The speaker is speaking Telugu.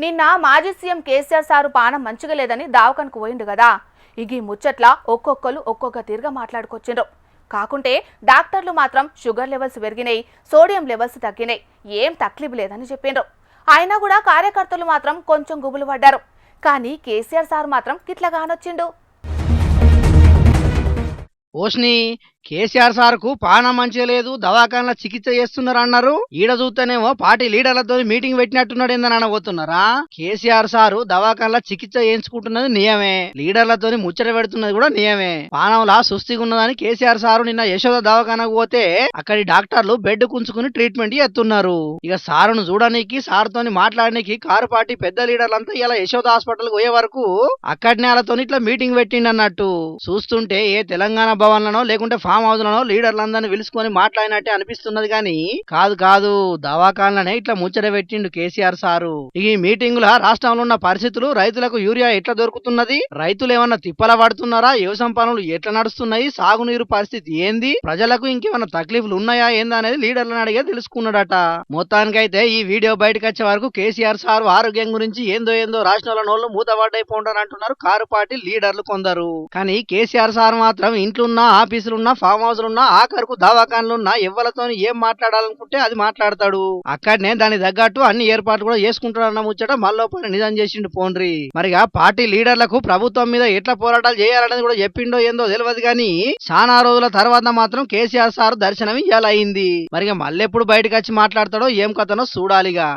నిన్న మాజీ సీఎం కేసీఆర్ సారు పానం మంచిగా లేదని దావకానికి పోయిండు కదా. ఇగి ముచ్చట్ల ఒక్కొక్కరు ఒక్కొక్క తీరుగా మాట్లాడుకొచ్చిండ్రు. కాకుంటే డాక్టర్లు మాత్రం షుగర్ లెవెల్స్ పెరిగినాయి, సోడియం లెవెల్స్ తగ్గినాయి, ఏం తక్లీఫ్ లేదని చెప్పిండ్రు. అయినా కూడా కార్యకర్తలు మాత్రం కొంచెం గుబులు పడ్డారు. కానీ కేసీఆర్ సార్ మాత్రం గిట్లా గానొచ్చిండు. ఓష్ని కేసీఆర్ సార్ కు పానం మంచిగా లేదు, దవాఖానలో చికిత్స చేస్తున్నారు అన్నారు. ఈడ చూస్తేనేమో పార్టీ లీడర్లతో మీటింగ్ పెట్టినట్టున్నాడు ఏందని అనబోతున్నారా? కేసీఆర్ సారు దవాఖానలో చికిత్స చేయించుకుంటున్నది నియమే, లీడర్లతో ముచ్చట పెడుతున్నది కూడా నియమే. పానంలా సుస్థిగా ఉన్నదని కేసీఆర్ సారు నిన్న యశోద దవాఖానకు పోతే అక్కడి డాక్టర్లు బెడ్ కుంచుకుని ట్రీట్మెంట్ చేస్తున్నారు. ఇక సారును చూడడానికి, సారుతోని మాట్లాడడానికి కారు పార్టీ పెద్ద లీడర్లంతా ఇలా యశోద హాస్పిటల్ పోయే వరకు అక్కడి వాళ్ళతో ఇట్లా మీటింగ్ పెట్టిండి అన్నట్టు. చూస్తుంటే ఏ తెలంగాణ భవన్లనో లేకుంటే ఫామ్ హౌస్ లను లీడర్లందరినీ పిలుచుకొని మాట్లాడినట్టే అనిపిస్తున్నది గాని కాదు దవాఖానలనే ఇట్లా ముచ్చట పెట్టిండు కేసీఆర్ సారు. ఈ మీటింగుల రాష్ట్రంలో ఉన్న పరిస్థితులు, రైతులకు యూరియా ఎట్లా దొరుకుతున్నది, రైతులు ఏమన్నా తిప్పల పడుతున్నారా, వ్యవసాయ పనులు ఎట్లా నడుస్తున్నాయి, సాగునీరు పరిస్థితి ఏంది, ప్రజలకు ఇంకేమన్నా తక్లీఫ్లు ఉన్నాయా ఏందా అనేది లీడర్లను అడిగే తెలుసుకున్నాడట. మొత్తానికైతే ఈ వీడియో బయటకు వచ్చే వరకు కేసీఆర్ సారు ఆరోగ్యం గురించి ఏందో రాష్ట్రంలో నోళ్ళు మూతపడ్డైపోంటారు అంటున్నారు కారు పార్టీ లీడర్లు కొందరు. కానీ కేసీఆర్ సార్ మాత్రం ఇంట్లున్నా, ఆఫీసులున్నా, ఫామ్ హౌస్ లున్నా, ఆఖరుకు దవాఖానలున్నా ఎవ్వలతో ఏం మాట్లాడాలనుకుంటే అది మాట్లాడతాడు. అక్కడనే దానికి తగ్గట్టు అన్ని ఏర్పాట్లు కూడా చేసుకుంటాడన్న ముచ్చట మళ్ళీ నిజం చేసిండు పోండ్రి. మరిగా పార్టీ లీడర్లకు ప్రభుత్వం మీద ఎట్లా పోరాటాలు చేయాలనేది కూడా చెప్పిండో ఏందో తెలియదు గాని చాలా రోజుల తర్వాత మాత్రం కేసీఆర్ సార్ దర్శనం ఇయ్యాలయింది. మరిగా మళ్ళెప్పుడు బయటకు వచ్చి మాట్లాడతాడో ఏం కథనో చూడాలిగా.